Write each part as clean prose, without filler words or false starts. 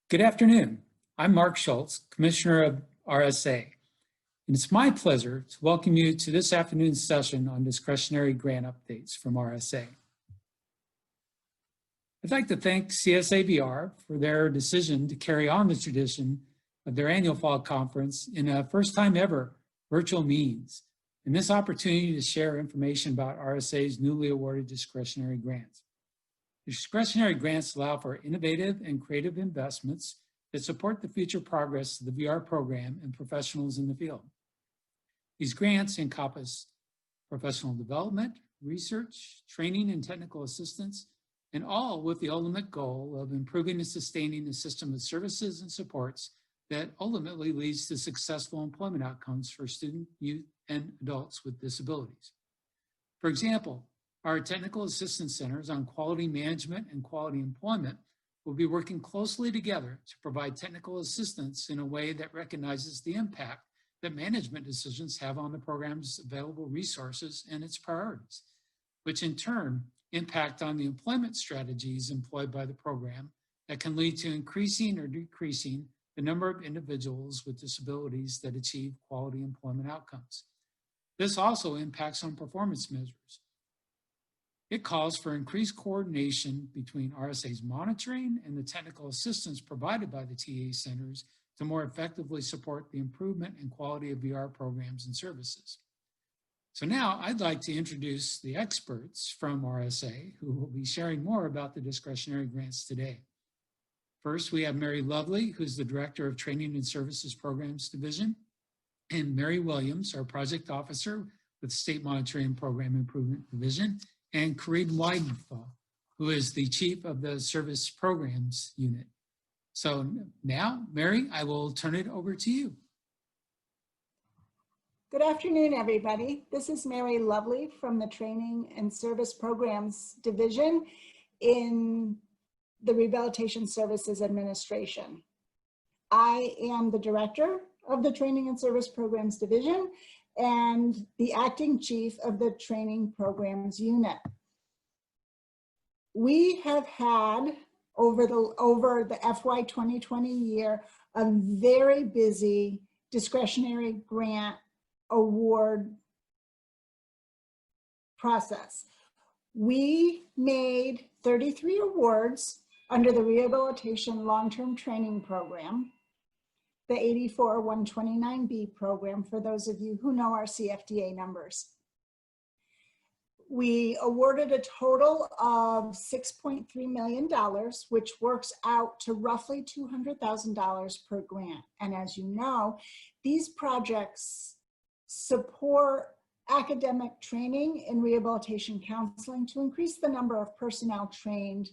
Good afternoon. I'm Mark Schultz, Commissioner of RSA, and it's my pleasure to welcome you to this afternoon's session on discretionary grant updates from RSA. I'd like to thank CSABR for their decision to carry on the tradition of their annual fall conference in a first time ever virtual means, and this opportunity to share information about RSA's newly awarded discretionary grants. Discretionary grants allow for innovative and creative investments that support the future progress of the VR program and professionals in the field. These grants encompass professional development, research, training, and technical assistance, and all with the ultimate goal of improving and sustaining a system of services and supports that ultimately leads to successful employment outcomes for students, youth, and adults with disabilities. For example, our technical assistance centers on quality management and quality employment will be working closely together to provide technical assistance in a way that recognizes the impact that management decisions have on the program's available resources and its priorities, which in turn impact on the employment strategies employed by the program that can lead to increasing or decreasing the number of individuals with disabilities that achieve quality employment outcomes. This also impacts on performance measures. It calls for increased coordination between RSA's monitoring and the technical assistance provided by the TA centers to more effectively support the improvement and quality of VR programs and services. So now I'd like to introduce the experts from RSA who will be sharing more about the discretionary grants today. First, we have Mary Lovely, who's the Director of Training and Services Programs Division, and Mary Williams, our Project Officer with State Monitoring and Program Improvement Division, and Corinne Weidenthal, who is the Chief of the Service Programs Unit. So now, Mary, I will turn it over to you. Good afternoon, everybody. This is Mary Lovely from the Training and Service Programs Division in the Rehabilitation Services Administration. I am the Director of the Training and Service Programs Division and the acting chief of the Training Programs Unit. We have had over the FY 2020 year a very busy discretionary grant award process. We made 33 awards under the Rehabilitation Long-Term Training Program, the 84-129B program, for those of you who know our CFDA numbers. We awarded a total of $6.3 million, which works out to roughly $200,000 per grant. And as you know, these projects support academic training in rehabilitation counseling to increase the number of personnel trained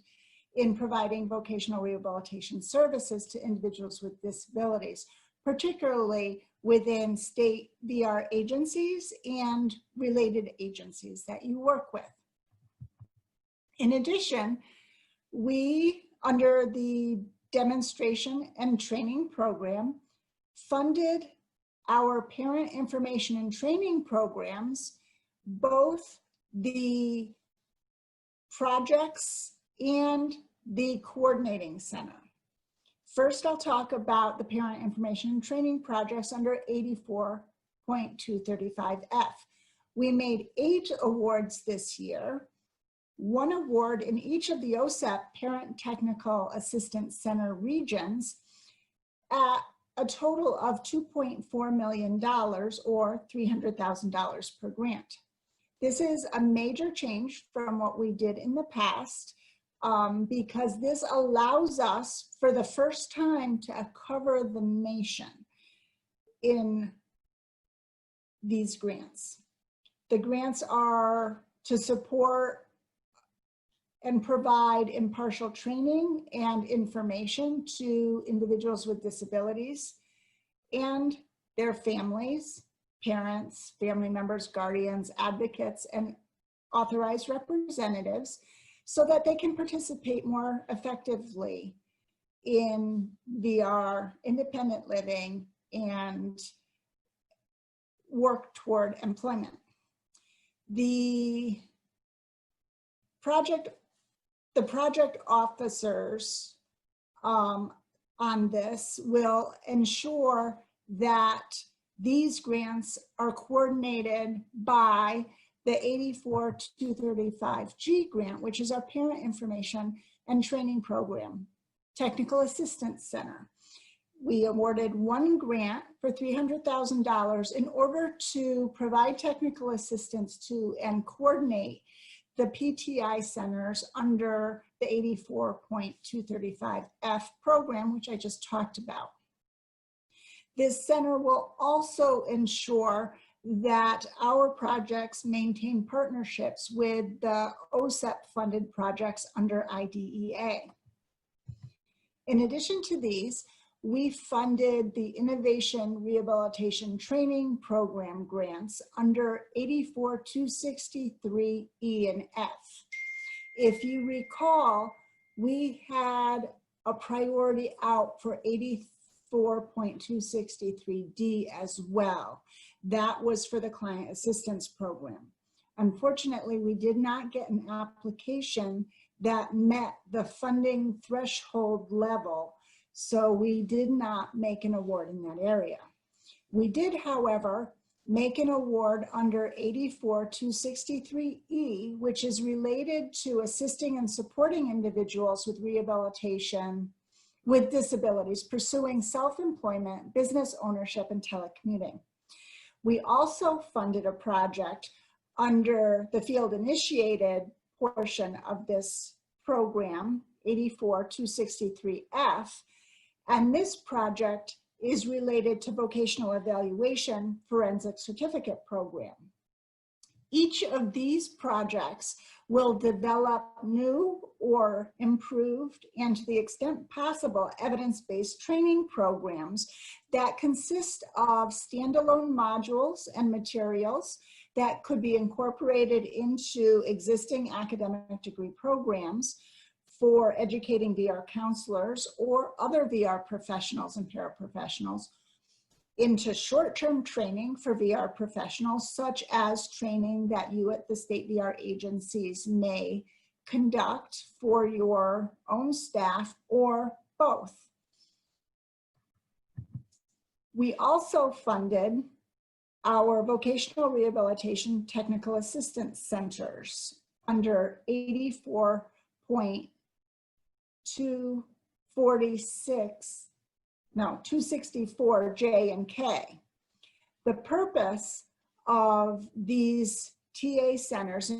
in providing vocational rehabilitation services to individuals with disabilities, particularly within state VR agencies and related agencies that you work with. In addition, we, under the demonstration and training program, funded our parent information and training programs, both the projects and the coordinating center. First, I'll talk about the parent information and training projects under 84.235F. We made 8 awards this year, 1 award in each of the OSAP Parent Technical Assistance Center regions at a total of $2.4 million or $300,000 per grant. This is a major change from what we did in the past because this allows us for the first time to cover the nation in these grants. The grants are to support and provide impartial training and information to individuals with disabilities and their families, parents, family members, guardians, advocates, and authorized representatives so that they can participate more effectively in VR, independent living, and work toward employment. The project officers on this will ensure that these grants are coordinated by the 84235G grant, which is our Parent Information and Training Program, Technical Assistance Center. We awarded one grant for $300,000 in order to provide technical assistance to and coordinate the PTI centers under the 84.235F program, which I just talked about. This center will also ensure that our projects maintain partnerships with the OSEP-funded projects under IDEA. In addition to these, we funded the Innovation Rehabilitation Training Program grants under 84263E and F. If you recall, we had a priority out for 84.263D as well. That was for the Client Assistance Program. Unfortunately, we did not get an application that met the funding threshold level, so we did not make an award in that area. We did, however, make an award under 84263E, which is related to assisting and supporting individuals with rehabilitation with disabilities, pursuing self-employment, business ownership, and telecommuting. We also funded a project under the field-initiated portion of this program, 84263F, and this project is related to vocational evaluation forensic certificate program. Each of these projects will develop new or improved, and to the extent possible, evidence-based training programs that consist of standalone modules and materials that could be incorporated into existing academic degree programs for educating VR counselors or other VR professionals and paraprofessionals, into short-term training for VR professionals, such as training that you at the state VR agencies may conduct for your own staff or both. We also funded our vocational rehabilitation technical assistance centers under 264J and K. The purpose of these TA centers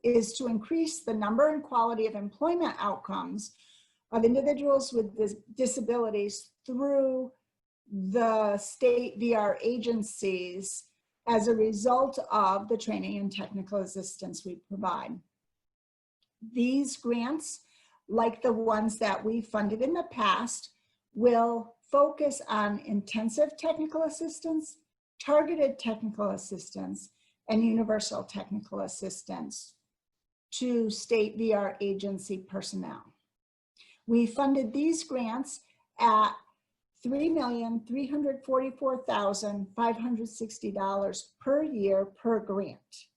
is to increase the number and quality of employment outcomes of individuals with disabilities through the state VR agencies as a result of the training and technical assistance we provide. These grants, like the ones that we funded in the past, will focus on intensive technical assistance, targeted technical assistance, and universal technical assistance to state VR agency personnel. We funded these grants at $3,344,560 per year per grant.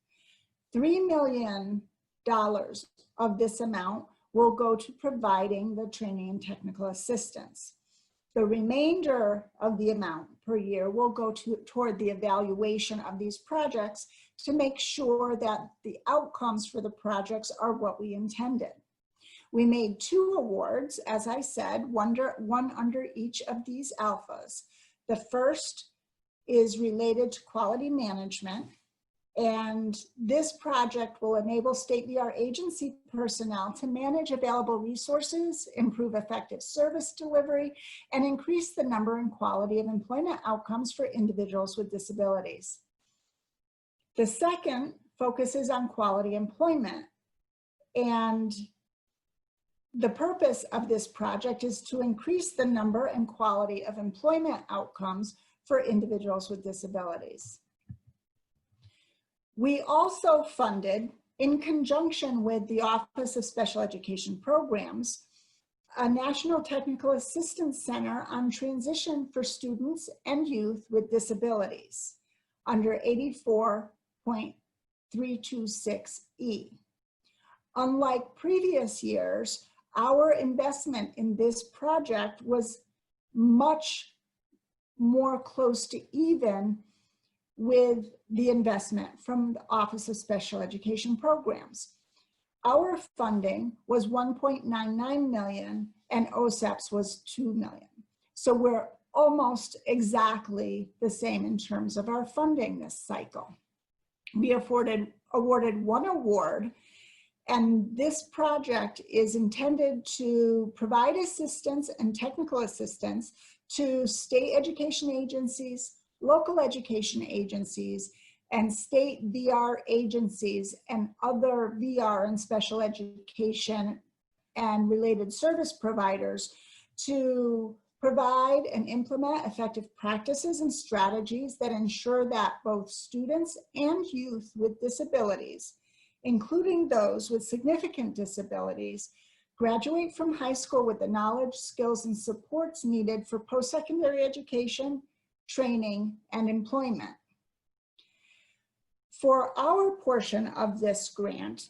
$3 million of this amount will go to providing the training and technical assistance. The remainder of the amount per year will go toward the evaluation of these projects to make sure that the outcomes for the projects are what we intended. We made 2 awards, as I said, one under each of these alphas. The first is related to quality management, and this project will enable state VR agency personnel to manage available resources, improve effective service delivery, and increase the number and quality of employment outcomes for individuals with disabilities. The second focuses on quality employment, and the purpose of this project is to increase the number and quality of employment outcomes for individuals with disabilities. We also funded, in conjunction with the Office of Special Education Programs, a National Technical Assistance Center on Transition for Students and Youth with Disabilities under 84.326E. Unlike previous years, our investment in this project was much more close to even with the investment from the Office of Special Education Programs. Our funding was 1.99 million and OSEP's was 2 million. So we're almost exactly the same in terms of our funding this cycle. We awarded one award, and this project is intended to provide assistance and technical assistance to state education agencies, local education agencies, and state VR agencies and other VR and special education and related service providers to provide and implement effective practices and strategies that ensure that both students and youth with disabilities, including those with significant disabilities, graduate from high school with the knowledge, skills, and supports needed for post-secondary education, training, and employment. For our portion of this grant,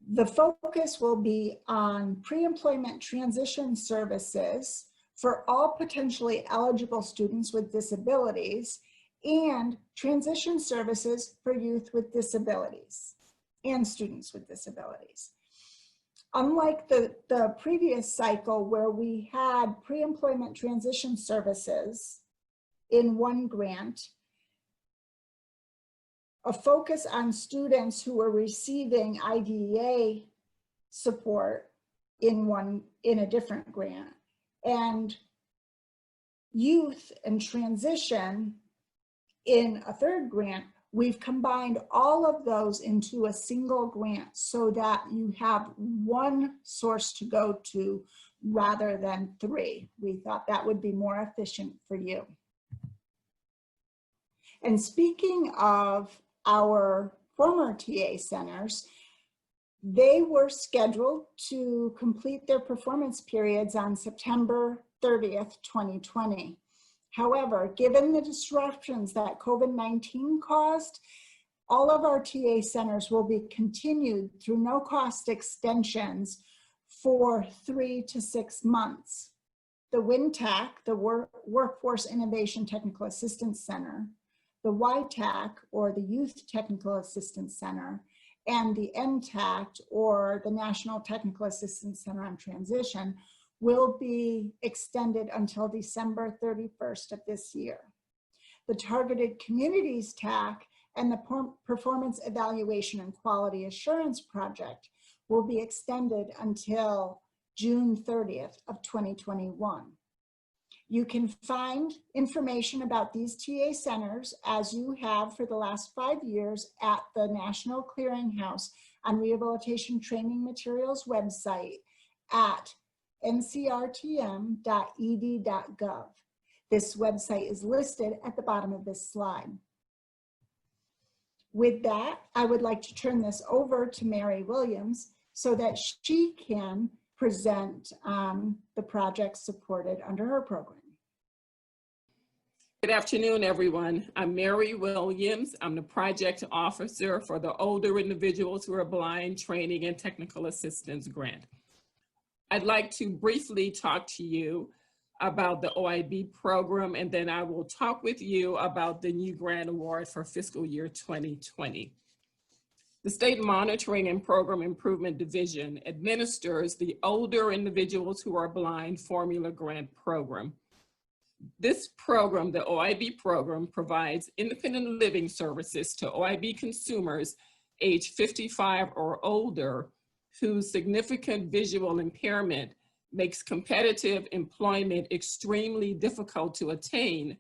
the focus will be on pre-employment transition services for all potentially eligible students with disabilities and transition services for youth with disabilities and students with disabilities. Unlike the previous cycle where we had pre-employment transition services in one grant, a focus on students who are receiving IDEA support in a different grant, and youth and transition in a third grant. We've combined all of those into a single grant so that you have one source to go to rather than three. We thought that would be more efficient for you. And speaking of our former TA centers, they were scheduled to complete their performance periods on September 30th, 2020. However, given the disruptions that COVID-19 caused, all of our TA centers will be continued through no-cost extensions for 3 to 6 months. The WINTAC, the Workforce Innovation Technical Assistance Center, the YTAC, or the Youth Technical Assistance Center, and the NTACT, or the National Technical Assistance Center on Transition, will be extended until December 31st of this year. The Targeted Communities TAC and the Performance Evaluation and Quality Assurance Project will be extended until June 30th of 2021. You can find information about these TA centers, as you have for the last 5 years, at the National Clearinghouse on Rehabilitation Training Materials website at ncrtm.ed.gov. This website is listed at the bottom of this slide. With that, I would like to turn this over to Mary Williams so that she can present the projects supported under her program. Good afternoon, everyone. I'm Mary Williams. I'm the project officer for the Older Individuals Who Are Blind Training and Technical Assistance Grant. I'd like to briefly talk to you about the OIB program, and then I will talk with you about the new grant award for fiscal year 2020. The State Monitoring and Program Improvement Division administers the Older Individuals Who Are Blind Formula Grant Program. This program, the OIB program, provides independent living services to OIB consumers age 55 or older whose significant visual impairment makes competitive employment extremely difficult to attain,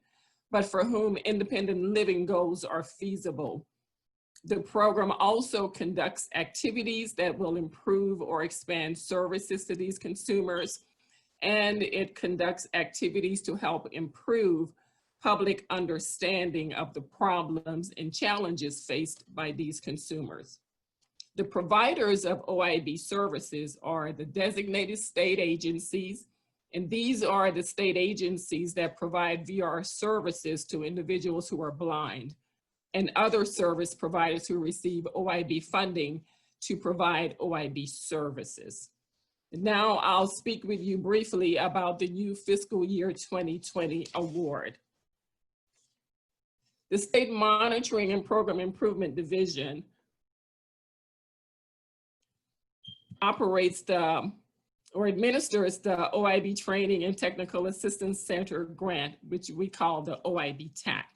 but for whom independent living goals are feasible. The program also conducts activities that will improve or expand services to these consumers, and it conducts activities to help improve public understanding of the problems and challenges faced by these consumers. The providers of OIB services are the designated state agencies, and these are the state agencies that provide VR services to individuals who are blind, and other service providers who receive OIB funding to provide OIB services. Now I'll speak with you briefly about the new fiscal year 2020 award. The State Monitoring and Program Improvement Division operates or administers the OIB Training and Technical Assistance Center grant, which we call the OIB TAC.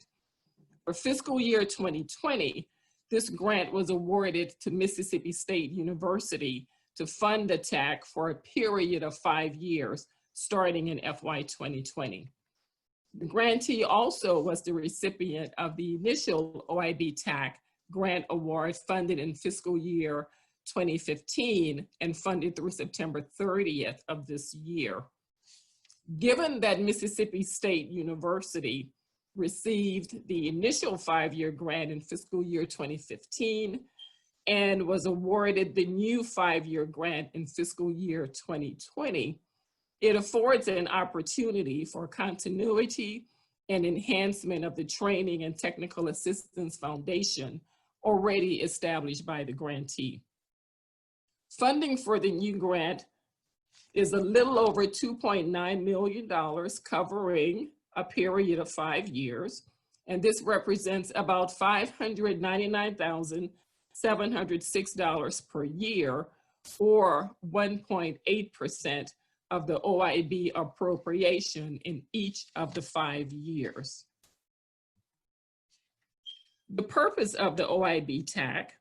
For fiscal year 2020, this grant was awarded to Mississippi State University to fund the TAC for a period of 5 years, starting in FY 2020. The grantee also was the recipient of the initial OIB TAC grant award funded in fiscal year 2015 and funded through September 30th of this year. Given that Mississippi State University received the initial 5-year grant in fiscal year 2015 and was awarded the new 5-year grant in fiscal year 2020, it affords an opportunity for continuity and enhancement of the Training and Technical Assistance Foundation already established by the grantee. Funding for the new grant is a little over $2.9 million, covering a period of 5 years, and this represents about $599,706 per year, or 1.8% of the OIB appropriation in each of the 5 years. The purpose of the OIB TAC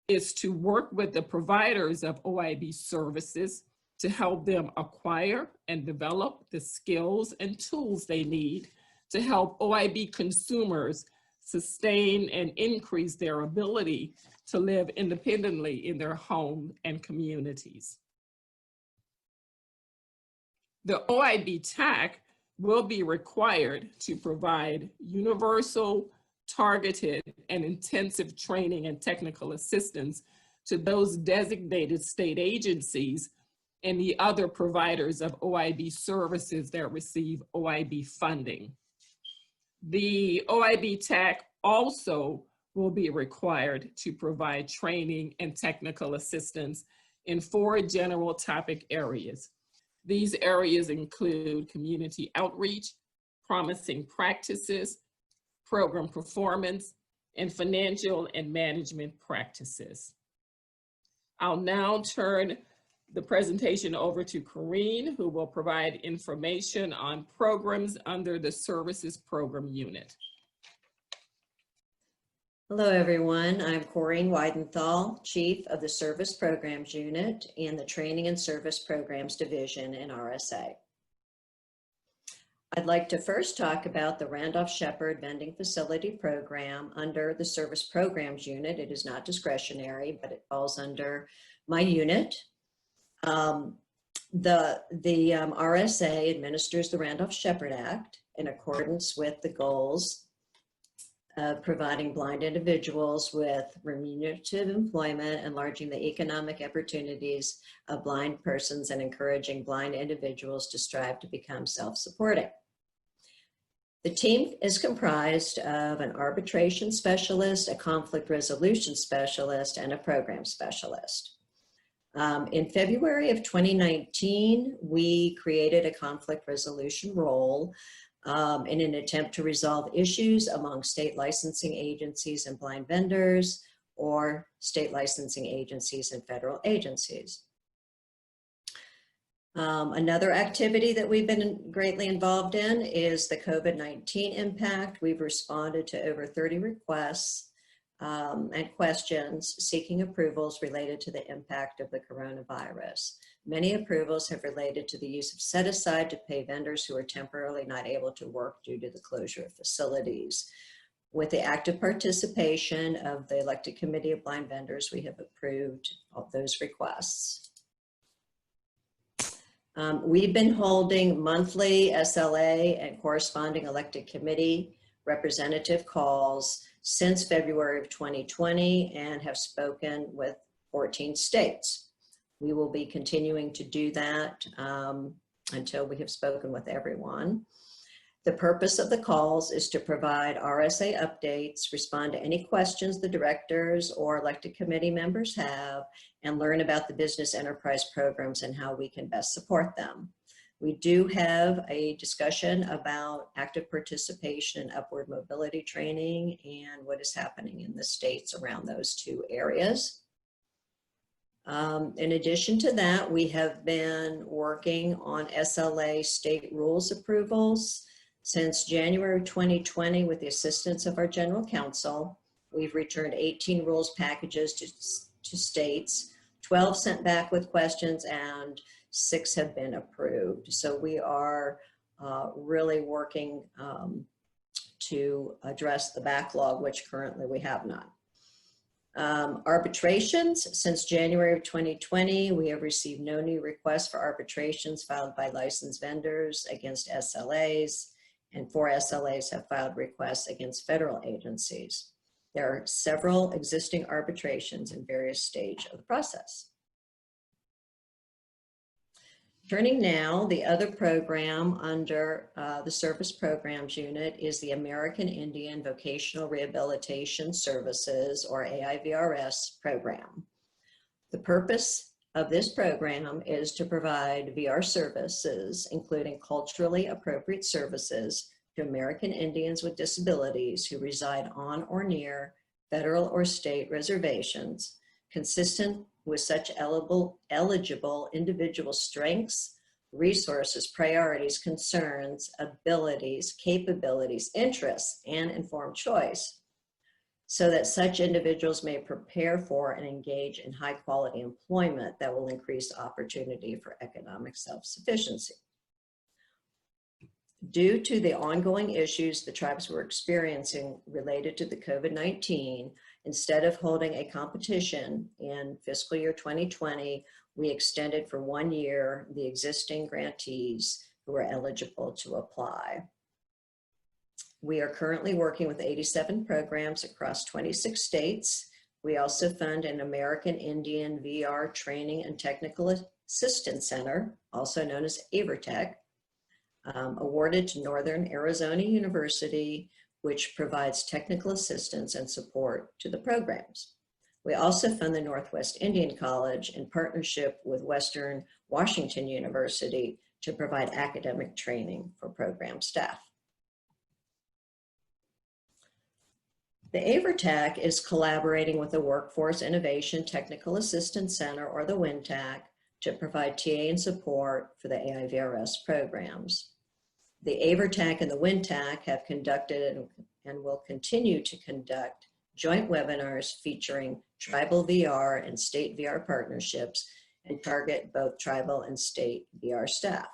is to work with the providers of OIB services to help them acquire and develop the skills and tools they need to help OIB consumers sustain and increase their ability to live independently in their home and communities. The OIB TAC will be required to provide universal, targeted, and intensive training and technical assistance to those designated state agencies and the other providers of OIB services that receive OIB funding. The OIB TAC also will be required to provide training and technical assistance in 4 general topic areas. These areas include community outreach, promising practices, program performance, and financial and management practices. I'll now turn the presentation over to Corrine, who will provide information on programs under the Services Program Unit. Hello, everyone. I'm Corrine Weidenthal, Chief of the Service Programs Unit and the Training and Service Programs Division in RSA. I'd like to first talk about the Randolph-Shepherd Vending Facility Program under the Service Programs Unit. It is not discretionary, but it falls under my unit. The RSA administers the Randolph-Shepherd Act in accordance with the goals of providing blind individuals with remunerative employment, enlarging the economic opportunities of blind persons, and encouraging blind individuals to strive to become self-supporting. The team is comprised of an arbitration specialist, a conflict resolution specialist, and a program specialist. In February of 2019, we created a conflict resolution role in an attempt to resolve issues among state licensing agencies and blind vendors, or state licensing agencies and federal agencies. Another activity that we've been greatly involved in is the COVID-19 impact. We've responded to over 30 requests and questions seeking approvals related to the impact of the coronavirus. Many approvals have related to the use of set aside to pay vendors who are temporarily not able to work due to the closure of facilities. With the active participation of the elected committee of blind vendors, we have approved all those requests. We've been holding monthly SLA and corresponding elected committee representative calls since February of 2020 and have spoken with 14 states. We will be continuing to do that until we have spoken with everyone. The purpose of the calls is to provide RSA updates, respond to any questions the directors or elected committee members have, and learn about the business enterprise programs and how we can best support them. We do have a discussion about active participation and upward mobility training and what is happening in the states around those two areas. In addition to that, we have been working on SLA state rules approvals. Since January 2020, with the assistance of our general counsel, we've returned 18 rules packages to states, 12 sent back with questions, and 6 have been approved. So we are really working to address the backlog, which currently we have not. Arbitrations, since January of 2020, we have received no new requests for arbitrations filed by licensed vendors against SLAs, and 4 SLAs have filed requests against federal agencies. There are several existing arbitrations in various stages of the process. Turning now, the other program under the Service Programs Unit is the American Indian Vocational Rehabilitation Services, or AIVRS program. The purpose of this program is to provide VR services, including culturally appropriate services, to American Indians with disabilities who reside on or near federal or state reservations, consistent with such eligible individual strengths, resources, priorities, concerns, abilities, capabilities, interests, and informed choice, so that such individuals may prepare for and engage in high quality employment that will increase opportunity for economic self-sufficiency. Due to the ongoing issues the tribes were experiencing related to the COVID-19, instead of holding a competition in fiscal year 2020, we extended for 1 year the existing grantees who are eligible to apply. We are currently working with 87 programs across 26 states. We also fund an American Indian VR Training and Technical Assistance Center, also known as AVRTech, awarded to Northern Arizona University, which provides technical assistance and support to the programs. We also fund the Northwest Indian College in partnership with Western Washington University to provide academic training for program staff. The AVRTech is collaborating with the Workforce Innovation Technical Assistance Center, or the WINTAC, to provide TA and support for the AIVRS programs. The AVRTech and the WINTAC have conducted and will continue to conduct joint webinars featuring tribal VR and state VR partnerships and target both tribal and state VR staff.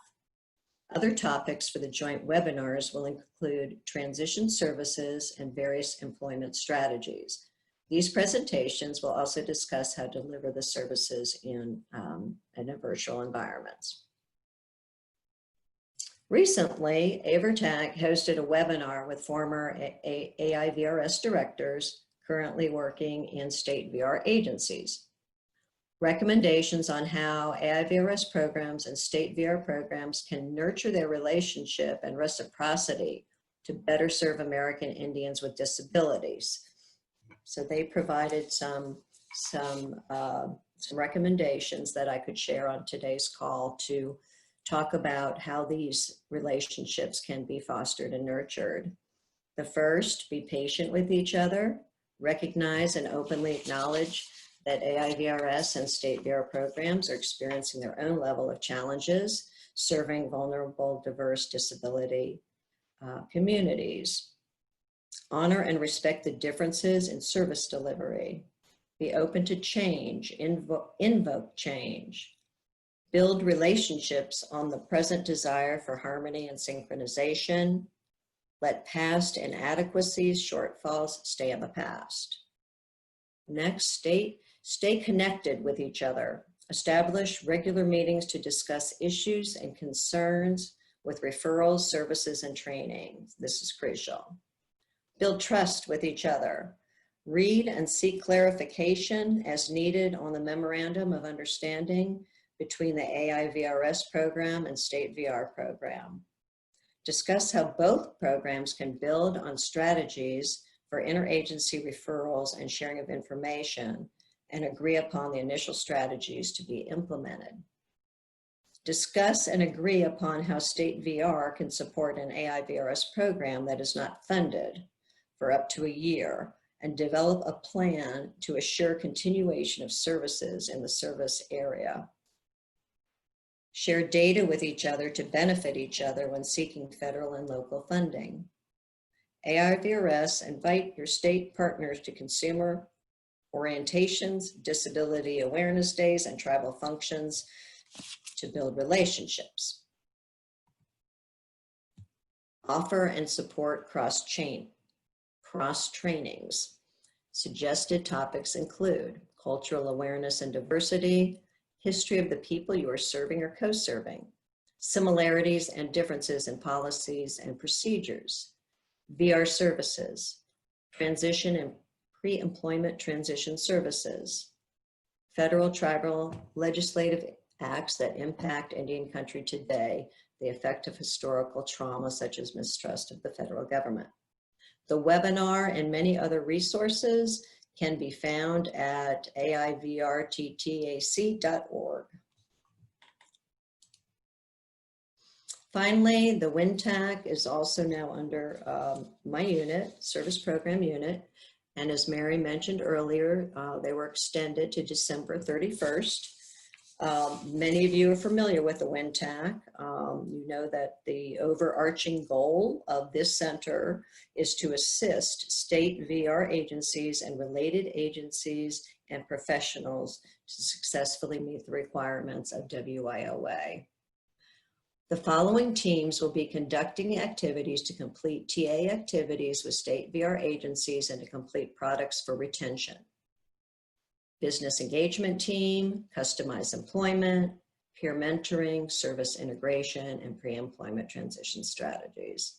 Other topics for the joint webinars will include transition services and various employment strategies. These presentations will also discuss how to deliver the services in a virtual environments. Recently, AVRTech hosted a webinar with former AIVRS directors currently working in state VR agencies. Recommendations on how AIVRS programs and state VR programs can nurture their relationship and reciprocity to better serve American Indians with disabilities. So they provided some recommendations that I could share on today's call to talk about how these relationships can be fostered and nurtured. The first, be patient with each other, recognize and openly acknowledge that AIVRS and state VR programs are experiencing their own level of challenges, serving vulnerable, diverse disability communities. Honor and respect the differences in service delivery. Be open to change, invoke change. Build relationships on the present desire for harmony and synchronization. Let past inadequacies, shortfalls stay in the past. Next, stay connected with each other. Establish regular meetings to discuss issues and concerns with referrals, services, and training. This is crucial. Build trust with each other. Read and seek clarification as needed on the Memorandum of Understanding between the AIVRS program and State VR program. Discuss how both programs can build on strategies for interagency referrals and sharing of information, and agree upon the initial strategies to be implemented. Discuss and agree upon how State VR can support an AI-VRS program that is not funded for up to a year, and develop a plan to assure continuation of services in the service area. Share data with each other to benefit each other when seeking federal and local funding. AI-VRS, invite your state partners to consumer orientations, disability awareness days, and tribal functions to build relationships. Offer and support cross-trainings. Suggested topics include cultural awareness and diversity, history of the people you are serving or co-serving, similarities and differences in policies and procedures, VR services, transition and pre-employment transition services, federal tribal legislative acts that impact Indian country today, the effect of historical trauma such as mistrust of the federal government. The webinar and many other resources can be found at aivrttac.org. Finally, the WINTAC is also now under my unit, Service Program Unit. And as Mary mentioned earlier, they were extended to December 31st. Many of you are familiar with the WINTAC. You know that the overarching goal of this center is to assist state VR agencies and related agencies and professionals to successfully meet the requirements of WIOA. The following teams will be conducting activities to complete TA activities with state VR agencies and to complete products for retention. Business engagement team, customized employment, peer mentoring, service integration, and pre-employment transition strategies.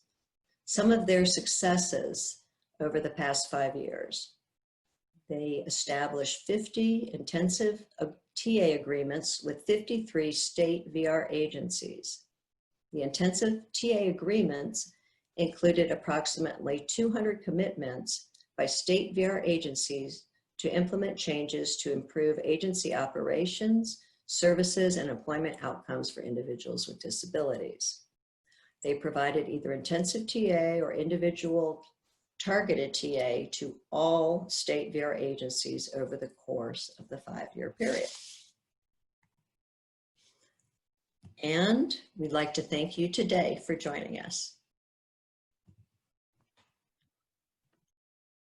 Some of their successes over the past 5 years. They established 50 intensive TA agreements with 53 state VR agencies. The intensive TA agreements included approximately 200 commitments by state VR agencies to implement changes to improve agency operations, services, and employment outcomes for individuals with disabilities. They provided either intensive TA or individual targeted TA to all state VR agencies over the course of the 5-year period. And we'd like to thank you today for joining us.